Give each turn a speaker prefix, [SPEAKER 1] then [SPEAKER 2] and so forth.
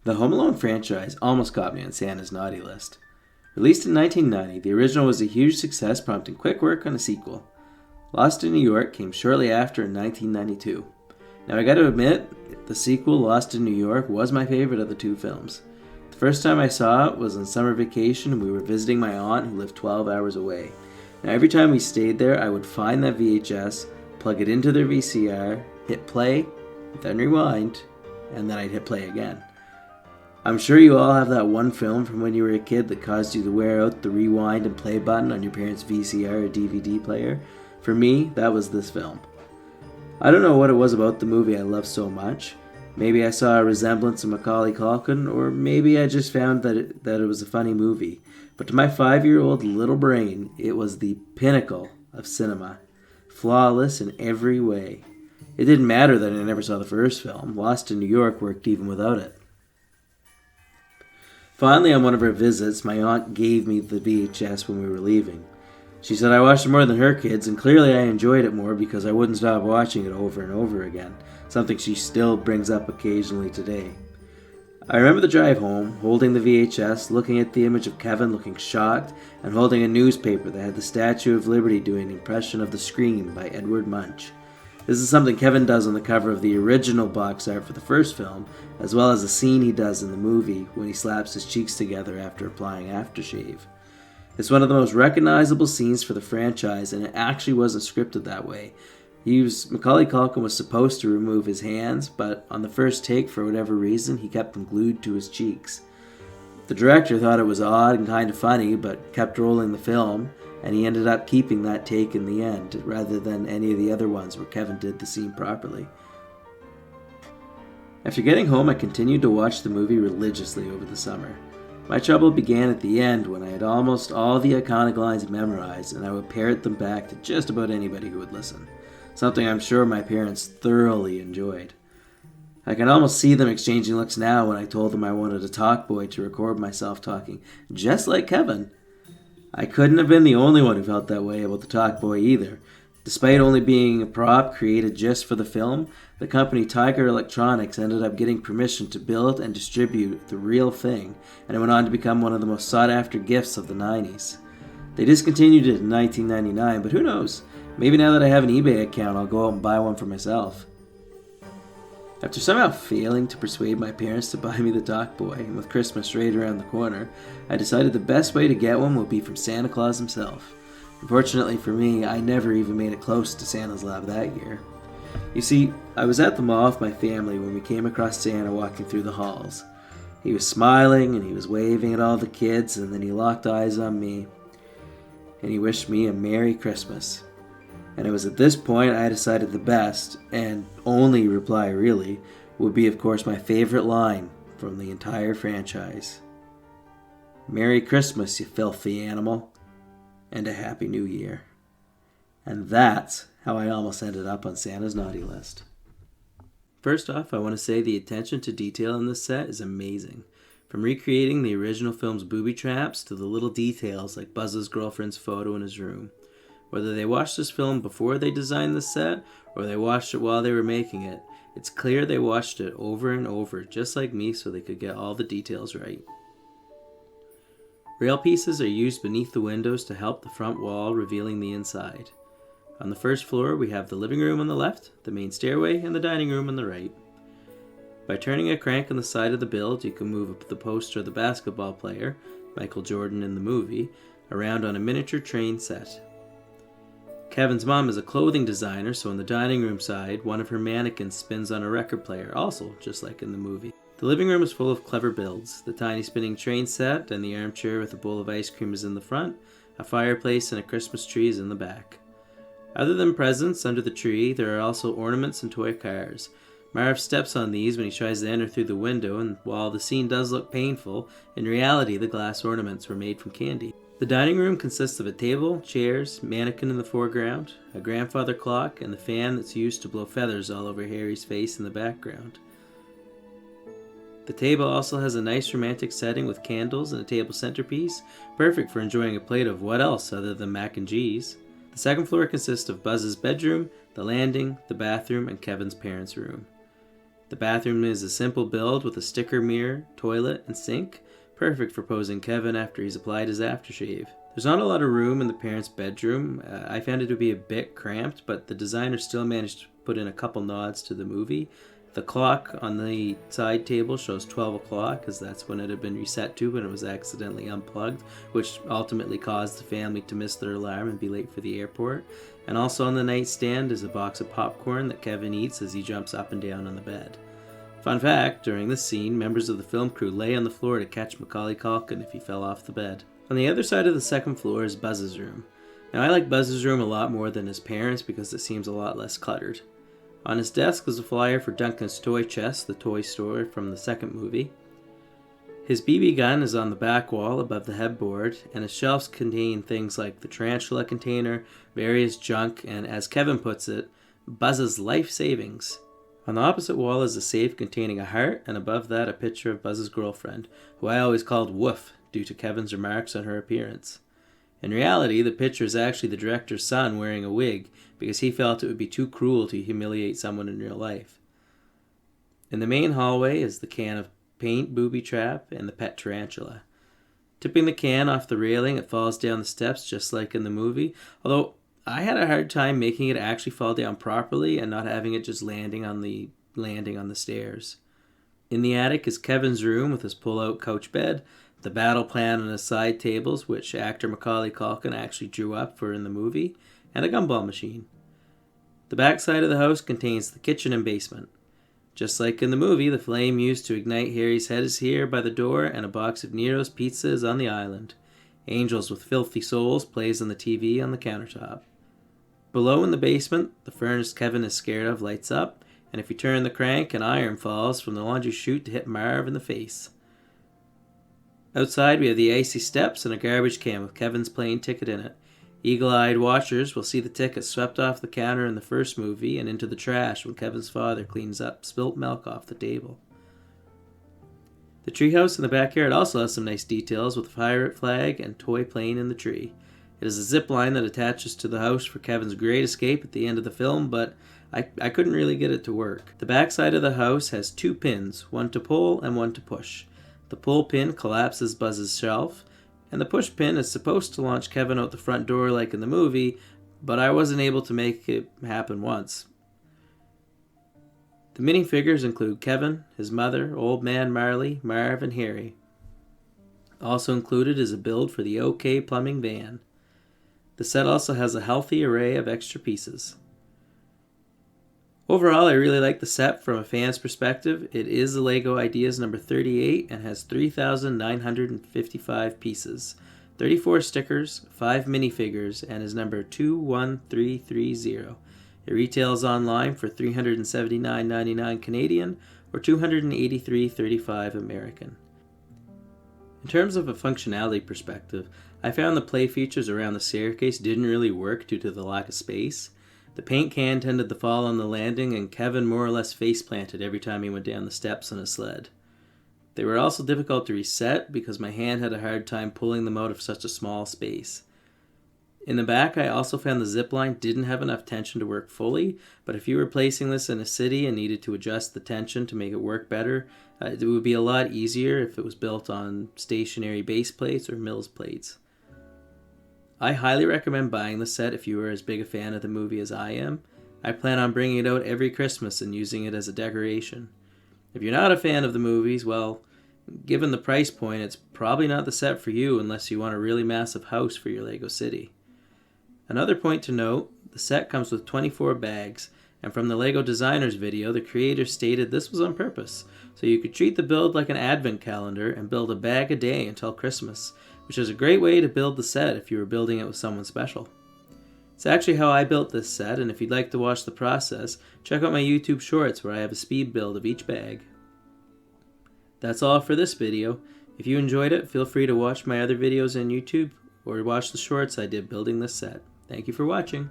[SPEAKER 1] The Home Alone franchise almost got me on Santa's naughty list. Released in 1990, the original was a huge success, prompting quick work on a sequel. Lost in New York came shortly after in 1992. Now I gotta admit, the sequel, Lost in New York, was my favorite of the two films. The first time I saw it was on summer vacation and we were visiting my aunt who lived 12 hours away. Now every time we stayed there, I would find that VHS, plug it into their VCR, hit play, then rewind, and then I'd hit play again. I'm sure you all have that one film from when you were a kid that caused you to wear out the rewind and play button on your parents' VCR or DVD player. For me, that was this film. I don't know what it was about the movie I loved so much. Maybe I saw a resemblance of Macaulay Culkin, or maybe I just found that it was a funny movie. But to my 5-year-old little brain, it was the pinnacle of cinema. Flawless in every way. It didn't matter that I never saw the first film. Lost in New York worked even without it. Finally, on one of our visits, my aunt gave me the VHS when we were leaving. She said I watched it more than her kids, and clearly I enjoyed it more because I wouldn't stop watching it over and over again, something she still brings up occasionally today. I remember the drive home, holding the VHS, looking at the image of Kevin looking shocked, and holding a newspaper that had the Statue of Liberty doing an impression of the Scream by Edward Munch. This is something Kevin does on the cover of the original box art for the first film, as well as a scene he does in the movie when he slaps his cheeks together after applying aftershave. It's one of the most recognizable scenes for the franchise, and it actually wasn't scripted that way. Macaulay Culkin was supposed to remove his hands, but on the first take, for whatever reason, he kept them glued to his cheeks. The director thought it was odd and kind of funny, but kept rolling the film, and he ended up keeping that take in the end, rather than any of the other ones where Kevin did the scene properly. After getting home, I continued to watch the movie religiously over the summer. My trouble began at the end when I had almost all the iconic lines memorized, and I would parrot them back to just about anybody who would listen. Something I'm sure my parents thoroughly enjoyed. I can almost see them exchanging looks now when I told them I wanted a talk boy to record myself talking, just like Kevin. I couldn't have been the only one who felt that way about the talk boy either. Despite only being a prop created just for the film, the company Tiger Electronics ended up getting permission to build and distribute the real thing, and it went on to become one of the most sought-after gifts of the 90s. They discontinued it in 1999, but who knows? Maybe now that I have an eBay account, I'll go out and buy one for myself. After somehow failing to persuade my parents to buy me the Talk Boy, and with Christmas right around the corner, I decided the best way to get one would be from Santa Claus himself. Unfortunately for me, I never even made it close to Santa's lab that year. You see, I was at the mall with my family when we came across Santa walking through the halls. He was smiling and he was waving at all the kids, and then he locked eyes on me and he wished me a Merry Christmas. And it was at this point I decided the best, and only reply really, would be of course my favorite line from the entire franchise. Merry Christmas, you filthy animal, and a Happy New Year. And that's how I almost ended up on Santa's naughty list. First off, I want to say the attention to detail in this set is amazing. From recreating the original film's booby traps to the little details like Buzz's girlfriend's photo in his room. Whether they watched this film before they designed the set, or they watched it while they were making it, it's clear they watched it over and over, just like me, so they could get all the details right. Rail pieces are used beneath the windows to help the front wall, revealing the inside. On the first floor, we have the living room on the left, the main stairway, and the dining room on the right. By turning a crank on the side of the build, you can move the poster of the basketball player, Michael Jordan in the movie, around on a miniature train set. Kevin's mom is a clothing designer, so on the dining room side, one of her mannequins spins on a record player, also just like in the movie. The living room is full of clever builds. The tiny spinning train set and the armchair with a bowl of ice cream is in the front, a fireplace and a Christmas tree is in the back. Other than presents under the tree, there are also ornaments and toy cars. Marv steps on these when he tries to enter through the window, and while the scene does look painful, in reality the glass ornaments were made from candy. The dining room consists of a table, chairs, mannequin in the foreground, a grandfather clock, and the fan that's used to blow feathers all over Harry's face in the background. The table also has a nice romantic setting with candles and a table centerpiece, perfect for enjoying a plate of what else other than mac and cheese. The second floor consists of Buzz's bedroom, the landing, the bathroom, and Kevin's parents' room. The bathroom is a simple build with a sticker mirror, toilet, and sink, perfect for posing Kevin after he's applied his aftershave. There's not a lot of room in the parents' bedroom. I found it to be a bit cramped, but the designer still managed to put in a couple nods to the movie. The clock on the side table shows 12 o'clock, as that's when it had been reset to when it was accidentally unplugged, which ultimately caused the family to miss their alarm and be late for the airport. And also on the nightstand is a box of popcorn that Kevin eats as he jumps up and down on the bed. Fun fact, during this scene, members of the film crew lay on the floor to catch Macaulay Culkin if he fell off the bed. On the other side of the second floor is Buzz's room. Now, I like Buzz's room a lot more than his parents because it seems a lot less cluttered. On his desk is a flyer for Duncan's Toy Chest, the toy store from the second movie. His BB gun is on the back wall above the headboard, and his shelves contain things like the tarantula container, various junk, and, as Kevin puts it, Buzz's life savings. On the opposite wall is a safe containing a heart, and above that a picture of Buzz's girlfriend, who I always called Woof due to Kevin's remarks on her appearance. In reality, the picture is actually the director's son wearing a wig, because he felt it would be too cruel to humiliate someone in real life. In the main hallway is the can of paint booby trap and the pet tarantula. Tipping the can off the railing, it falls down the steps just like in the movie, although I had a hard time making it actually fall down properly and not having it just landing on the stairs. In the attic is Kevin's room with his pull-out couch bed, the battle plan on his side tables, which actor Macaulay Culkin actually drew up for in the movie, and a gumball machine. The back side of the house contains the kitchen and basement. Just like in the movie, the flame used to ignite Harry's head is here by the door, and a box of Nero's pizza is on the island. Angels with Filthy Souls plays on the TV on the countertop. Below in the basement, the furnace Kevin is scared of lights up, and if you turn the crank, an iron falls from the laundry chute to hit Marv in the face. Outside, we have the icy steps and a garbage can with Kevin's plane ticket in it. Eagle-eyed watchers will see the ticket swept off the counter in the first movie and into the trash when Kevin's father cleans up spilt milk off the table. The treehouse in the backyard also has some nice details with a pirate flag and toy plane in the tree. It is a zip line that attaches to the house for Kevin's great escape at the end of the film, but I couldn't really get it to work. The back side of the house has two pins, one to pull and one to push. The pull pin collapses Buzz's shelf, and the push pin is supposed to launch Kevin out the front door like in the movie, but I wasn't able to make it happen once. The minifigures include Kevin, his mother, Old Man Marley, Marv, and Harry. Also included is a build for the OK Plumbing van. The set also has a healthy array of extra pieces. Overall, I really like the set from a fan's perspective. It is the LEGO Ideas number 38 and has 3,955 pieces, 34 stickers, 5 minifigures, and is number 21330. It retails online for $379.99 Canadian or $283.35 American. In terms of a functionality perspective, I found the play features around the staircase didn't really work due to the lack of space. The paint can tended to fall on the landing, and Kevin more or less face-planted every time he went down the steps on a sled. They were also difficult to reset because my hand had a hard time pulling them out of such a small space. In the back, I also found the zip line didn't have enough tension to work fully, but if you were placing this in a city and needed to adjust the tension to make it work better, it would be a lot easier if it was built on stationary base plates or Mills plates. I highly recommend buying the set if you are as big a fan of the movie as I am. I plan on bringing it out every Christmas and using it as a decoration. If you're not a fan of the movies, well, given the price point, it's probably not the set for you unless you want a really massive house for your Lego city. Another point to note, the set comes with 24 bags, and from the LEGO Designers video, the creator stated this was on purpose, so you could treat the build like an advent calendar and build a bag a day until Christmas, which is a great way to build the set if you were building it with someone special. It's actually how I built this set, and if you'd like to watch the process, check out my YouTube shorts where I have a speed build of each bag. That's all for this video. If you enjoyed it, feel free to watch my other videos on YouTube or watch the shorts I did building this set. Thank you for watching.